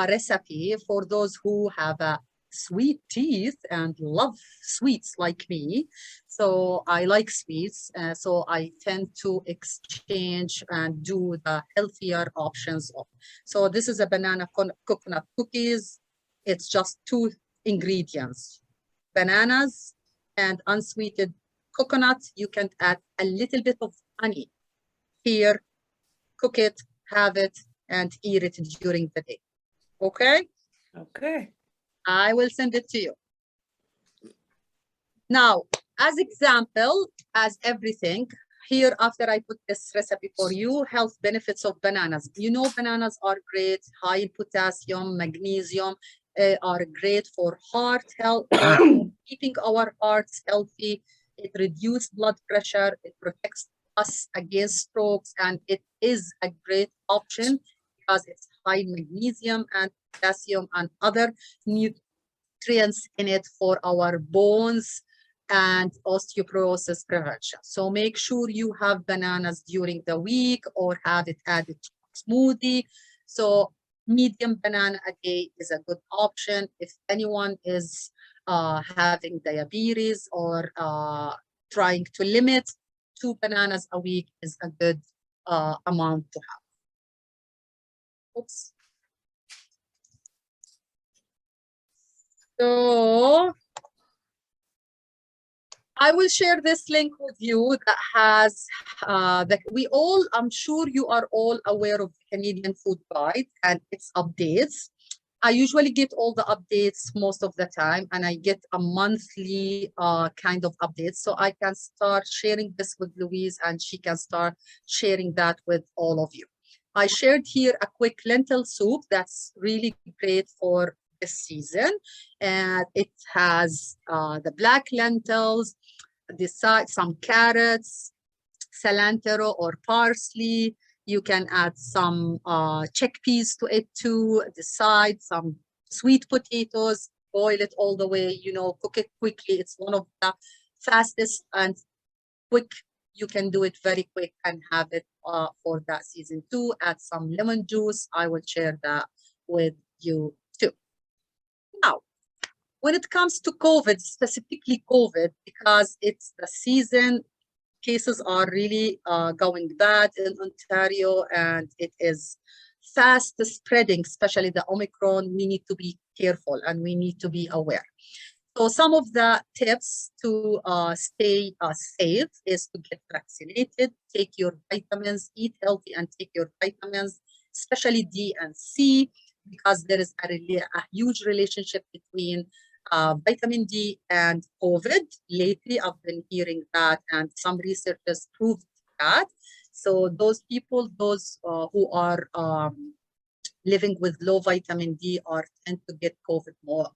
recipe for those who have a sweet teeth and love sweets like me. So I like sweets, so I tend to exchange and do the healthier options of. So this is a banana coconut cookies. It's just 2 ingredients, bananas and unsweetened coconut. You can add a little bit of honey here, cook it, have it, and eat it during the day. Okay? Okay. I will send it to you. Now, as example, as everything, here after I put this recipe for you, health benefits of bananas. You know, bananas are great, high in potassium, magnesium, are great for heart health, keeping our hearts healthy. It reduces blood pressure, it protects us against strokes, and it is a great option because it's high in magnesium and potassium and other nutrients in it for our bones and osteoporosis prevention. So make sure you have bananas during the week or have it added to a smoothie. So medium banana a day is a good option. If anyone is having diabetes or trying to limit, 2 bananas a week is a good amount to have. Oops. So I will share this link with you that has I'm sure you are all aware of the Canadian Food Guide and its updates. I usually get all the updates most of the time, and I get a monthly kind of updates. So I can start sharing this with Louise, and she can start sharing that with all of you. I shared here a quick lentil soup that's really great for this season. And it has the black lentils, some carrots, cilantro or parsley. You can add some chickpeas to it too, decide some sweet potatoes, boil it all the way, you know, cook it quickly. It's one of the fastest and quick. You can do it very quick and have it for that season too. Add some lemon juice. I will share that with you too. Now, when it comes to COVID, specifically COVID, because it's the season, cases are really going bad in Ontario, and it is fast spreading, especially the Omicron. We need to be careful and we need to be aware. So some of the tips to stay safe is to get vaccinated, take your vitamins, eat healthy and take your vitamins, especially D and C, because there is a huge relationship between vitamin D and COVID. Lately, I've been hearing that, and some researchers proved that. So those people, those who are living with low vitamin D tend to get COVID more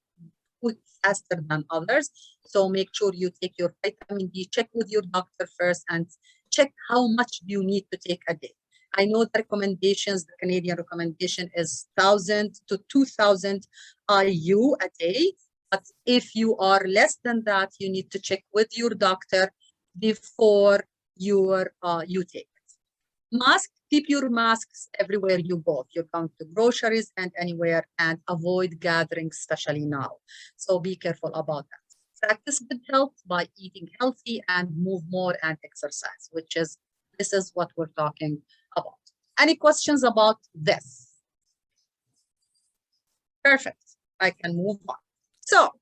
faster than others. So make sure you take your vitamin D, check with your doctor first, and check how much you need to take a day. I know the recommendations, the Canadian recommendation is 1,000 to 2,000 IU a day. But if you are less than that, you need to check with your doctor before you take it. Mask, keep your masks everywhere you go. If you're going to groceries and anywhere, and avoid gatherings, especially now. So be careful about that. Practice good health by eating healthy and move more and exercise, this is what we're talking about. Any questions about this? Perfect. I can move on. So,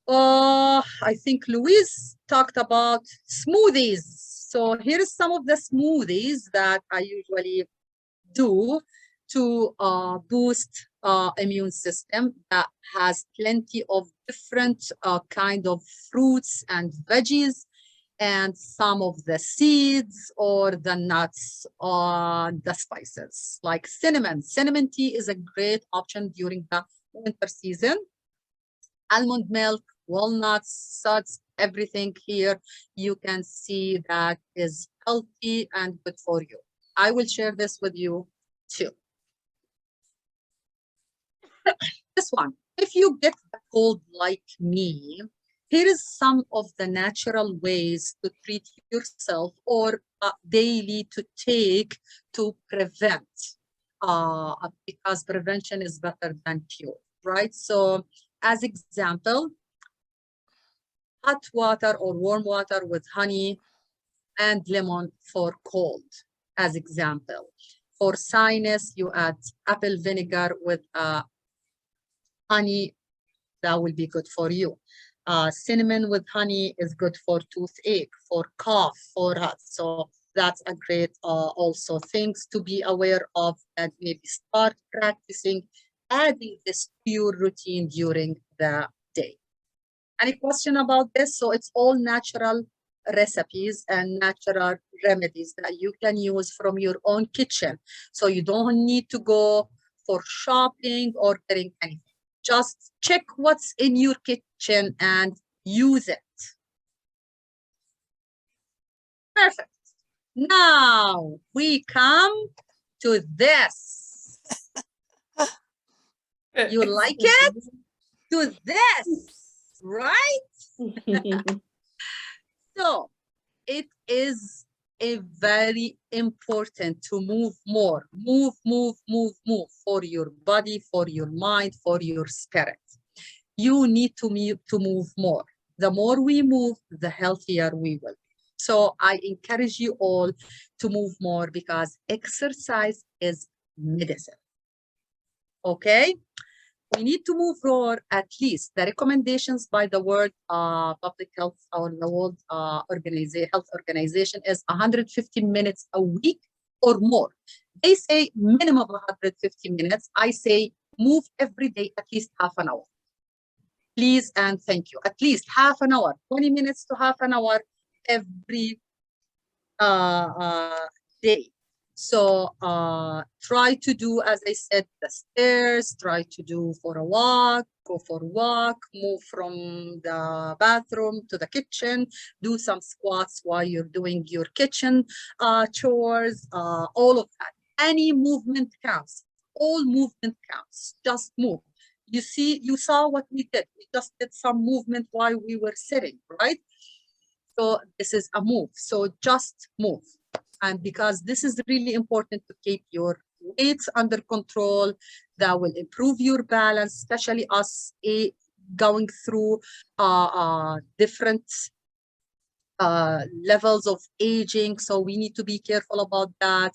I think Louise talked about smoothies. So here's some of the smoothies that I usually do to boost immune system, that has plenty of different kind of fruits and veggies, and some of the seeds or the nuts or the spices like cinnamon. Cinnamon tea is a great option during the winter season. Almond milk, walnuts, suds, everything here you can see that is healthy and good for you. I will share this with you too. This one, if you get a cold like me, Here is some of the natural ways to treat yourself or daily to take to prevent, because prevention is better than cure, right? So as example, hot water or warm water with honey and lemon for cold, as example. For sinus, you add apple vinegar with honey, that will be good for you. Cinnamon with honey is good for toothache, for cough, for so that's a great also things to be aware of, and maybe start practicing adding this to your routine during the day. Any question about this? So it's all natural recipes and natural remedies that you can use from your own kitchen. So you don't need to go for shopping or getting anything. Just check what's in your kitchen and use it. Perfect. Now we come to this. You like it? To this, right? So it is a very important to move more, move for your body, for your mind, for your spirit. You need to move more. The more we move, the healthier we will be. So I encourage you all to move more because exercise is medicine. Okay? We need to move more, at least the recommendations by the World Public Health or the World Health Organization is 150 minutes a week or more. They say minimum 150 minutes. I say move every day at least half an hour. Please and thank you. At least half an hour, 20 minutes to half an hour every day. So try to do, as I said, the stairs, try to do for a walk, go for a walk, move from the bathroom to the kitchen, do some squats while you're doing your kitchen chores, all of that. Any movement counts. All movement counts. Just move. You saw what we did. We just did some movement while we were sitting, right? So this is a move. So just move. And because this is really important to keep your weight under control, that will improve your balance, especially us going through different levels of aging. So we need to be careful about that.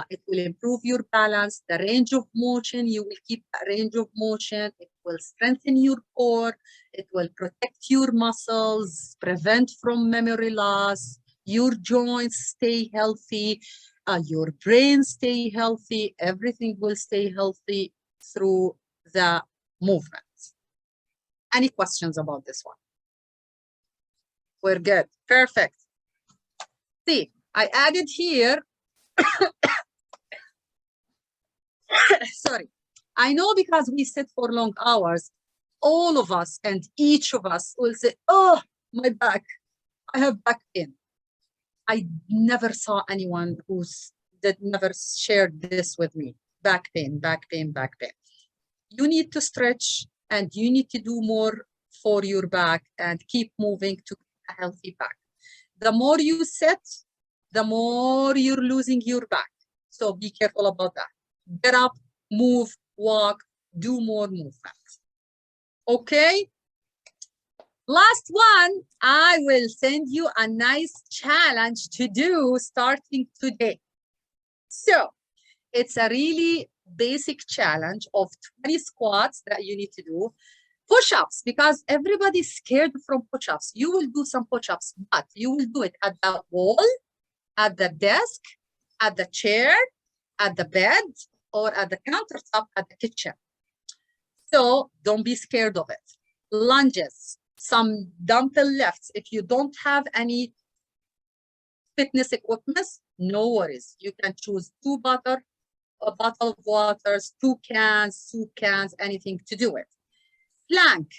It will improve your balance, the range of motion. You will keep a range of motion. It will strengthen your core. It will protect your muscles, prevent from memory loss. Your joints stay healthy, your brain stay healthy, everything will stay healthy through the movement. Any questions about this one? We're good, perfect. See, I added here, sorry, I know because we sit for long hours, all of us and each of us will say, oh, my back, I have back pain. I never saw anyone that never shared this with me. Back pain, back pain, back pain. You need to stretch and you need to do more for your back and keep moving to a healthy back. The more you sit, the more you're losing your back. So be careful about that. Get up, move, walk, do more movement. Okay? Last one, I will send you a nice challenge to do starting today. So it's a really basic challenge of 20 squats that you need to do. Push-ups, because everybody's scared from push-ups. You will do some push-ups, but you will do it at the wall, at the desk, at the chair, at the bed, or at the countertop at the kitchen. So don't be scared of it. Lunges. Some dumbbell lifts. If you don't have any fitness equipment, no worries. You can choose a bottle of water, 2 cans, soup cans, anything to do it. Plank.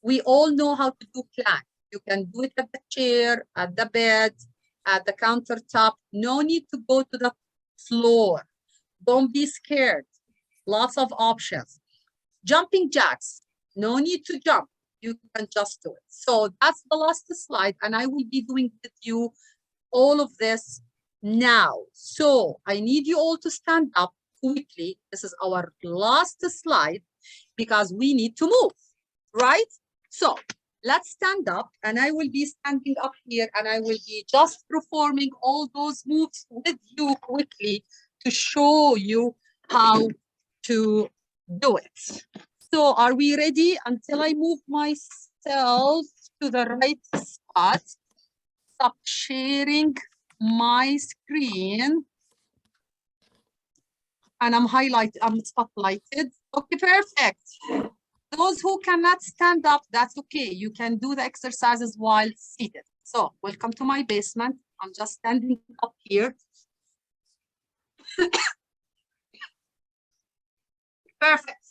We all know how to do plank. You can do it at the chair, at the bed, at the countertop. No need to go to the floor. Don't be scared. Lots of options. Jumping jacks. No need to jump. you can just do it. So that's the last slide, and I will be doing with you all of this now. So I need you all to stand up quickly. This is our last slide because we need to move, right? So let's stand up, and I will be standing up here, and I will be just performing all those moves with you quickly to show you how to do it. So are we ready? Until I move myself to the right spot, stop sharing my screen. And I'm spotlighted. Okay, perfect. Those who cannot stand up, that's okay. You can do the exercises while seated. So welcome to my basement. I'm just standing up here. Perfect.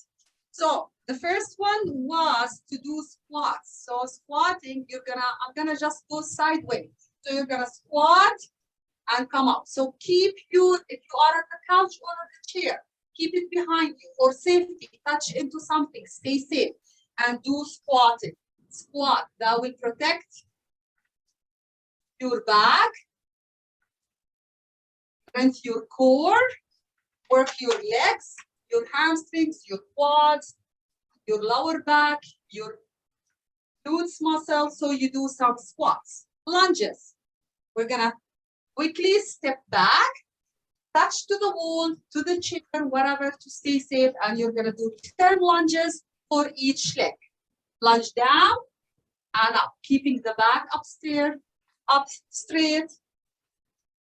So the first one was to do squats. So squatting, I'm gonna just go sideways. So you're gonna squat and come up. So if you are on the couch or on the chair, keep it behind you for safety. Touch into something, stay safe, and do squatting. Squat, that will protect your back, strengthen your core, work your legs, your hamstrings, your quads, your lower back, your glutes muscles. So you do some squats. Lunges, we're gonna quickly step back, touch to the wall, to the chair, whatever, to stay safe, and you're gonna do 10 lunges for each leg. Lunge down and up, keeping the back up straight.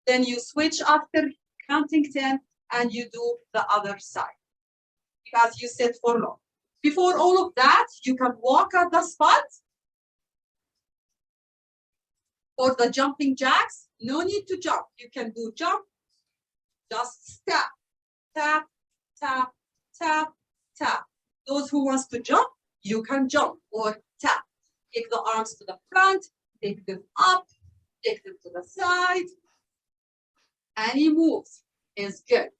Then you switch after counting 10, and you do the other side because you sit for long. Before all of that, you can walk at the spot. For the jumping jacks, no need to jump. You can do jump, just tap, tap, tap, tap, tap. Those who wants to jump, you can jump or tap. Take the arms to the front, take them up, take them to the side. Any move is good.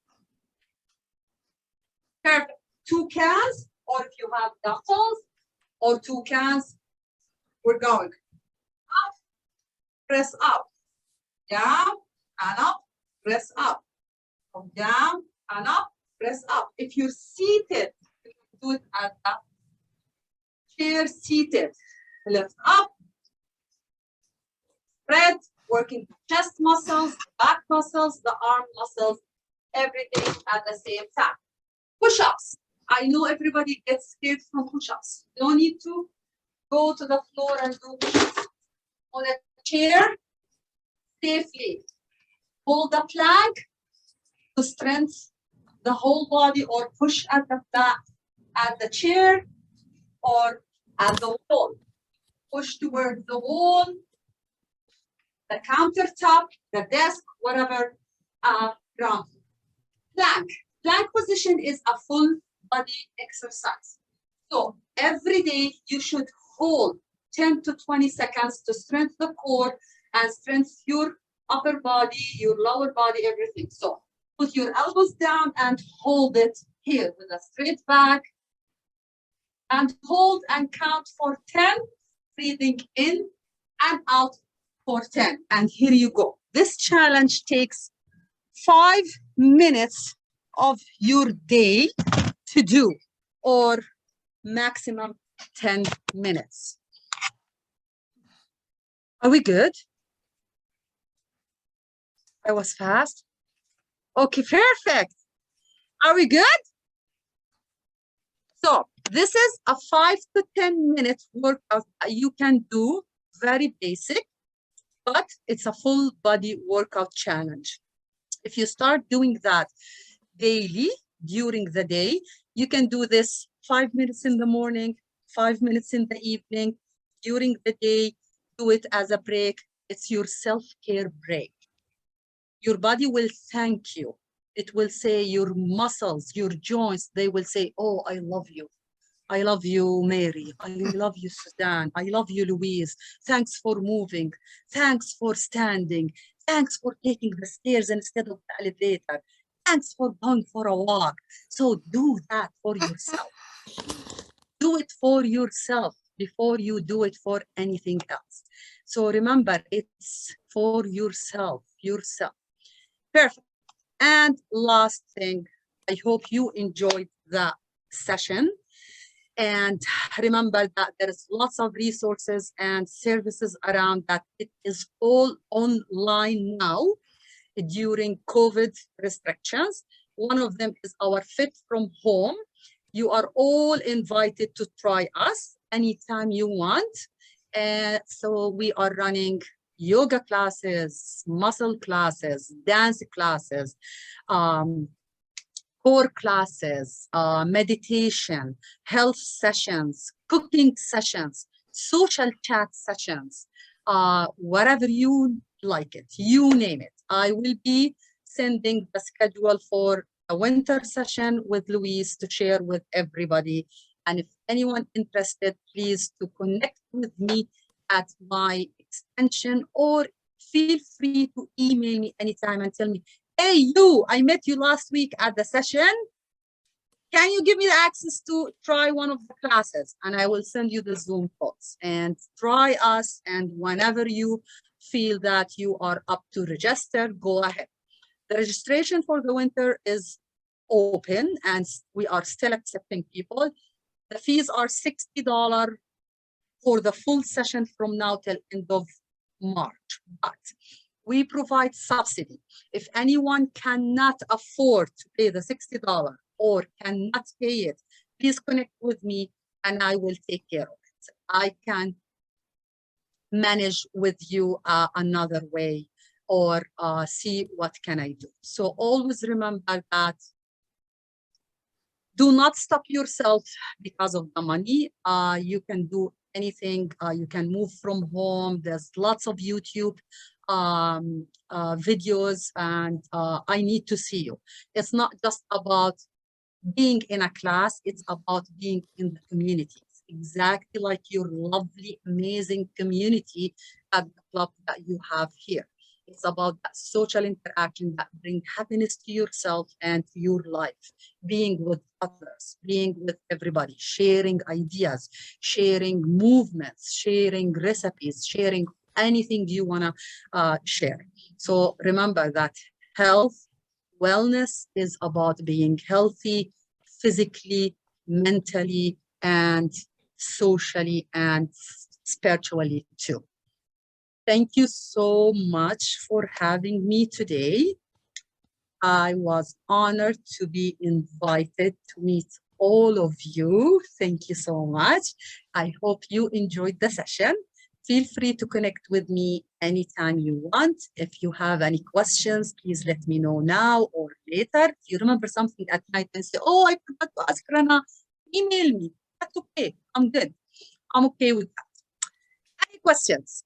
Perfect. 2 cans, or if you have dumbbells, or 2 cans, we're going up, press up, down and up, press up, come down and up, press up. If you're seated, you can do it at the chair seated. Lift up, spread, working the chest muscles, back muscles, the arm muscles, everything at the same time. Push-ups. I know everybody gets scared from push-ups. No need to go to the floor and do push-ups. On a chair, safely. Hold the plank to strengthen the whole body, or push at the back, at the chair, or at the wall. Push towards the wall, the countertop, the desk, whatever, ground. Plank. Plank position is a full body exercise. So every day you should hold 10 to 20 seconds to strengthen the core and strengthen your upper body, your lower body, everything. So put your elbows down and hold it here with a straight back. And hold and count for 10, breathing in and out for 10. And here you go. This challenge takes 5 minutes of your day to do, or maximum 10 minutes. Are we good? I was fast. Okay, perfect. Are we good? So this is a 5 to 10 minute workout you can do, very basic, but it's a full body workout challenge. If you start doing that daily during the day, you can do this 5 minutes in the morning, 5 minutes in the evening, during the day, do it as a break. It's your self-care break. Your body will thank you. It will say, your muscles, your joints, they will say, oh, I love you. I love you, Mary. I love you, Sudan. I love you, Louise. Thanks for moving. Thanks for standing. Thanks for taking the stairs instead of the elevator. Thanks for going for a walk. So do that for yourself. Do it for yourself. before you do it for anything else. So remember, it's for yourself. Perfect. And last thing, I hope you enjoyed the session. And remember that there is lots of resources and services around that. It is all online now during COVID restrictions. One of them is our Fit from Home. You are all invited to try us anytime you want. So we are running yoga classes, muscle classes, dance classes, core classes, meditation, health sessions, cooking sessions, social chat sessions, whatever you like it, you name it. I will be sending the schedule for a winter session with Louise to share with everybody. And if anyone interested, please to connect with me at my extension, or feel free to email me anytime and tell me, hey, you, I met you last week at the session. Can you give me the access to try one of the classes? And I will send you the Zoom codes and try us. And whenever you feel that you are up to register, go ahead. The registration for the winter is open and we are still accepting people. The fees are $60 for the full session from now till end of March. But we provide subsidy. If anyone cannot afford to pay the $60 or cannot pay it, please connect with me and I will take care of it. I can manage with you another way, or see what can I do. So always remember that do not stop yourself because of the money. You can do anything. You can move from home. There's lots of YouTube videos, and I need to see you. It's not just about being in a class, it's about being in the community. It's exactly like your lovely, amazing community at the club that you have here. It's about that social interaction that brings happiness to yourself and to your life. Being with others, being with everybody, sharing ideas, sharing movements, sharing recipes, sharing anything you want to share. So remember that health, wellness is about being healthy physically, mentally, and socially, and spiritually too. Thank you so much for having me today. I was honored to be invited to meet all of you. Thank you so much. I hope you enjoyed the session. Feel free to connect with me anytime you want. If you have any questions, please let me know now or later. If you remember something at night and say, oh, I forgot to ask Rana, email me. That's okay. I'm good. I'm okay with that. Any questions?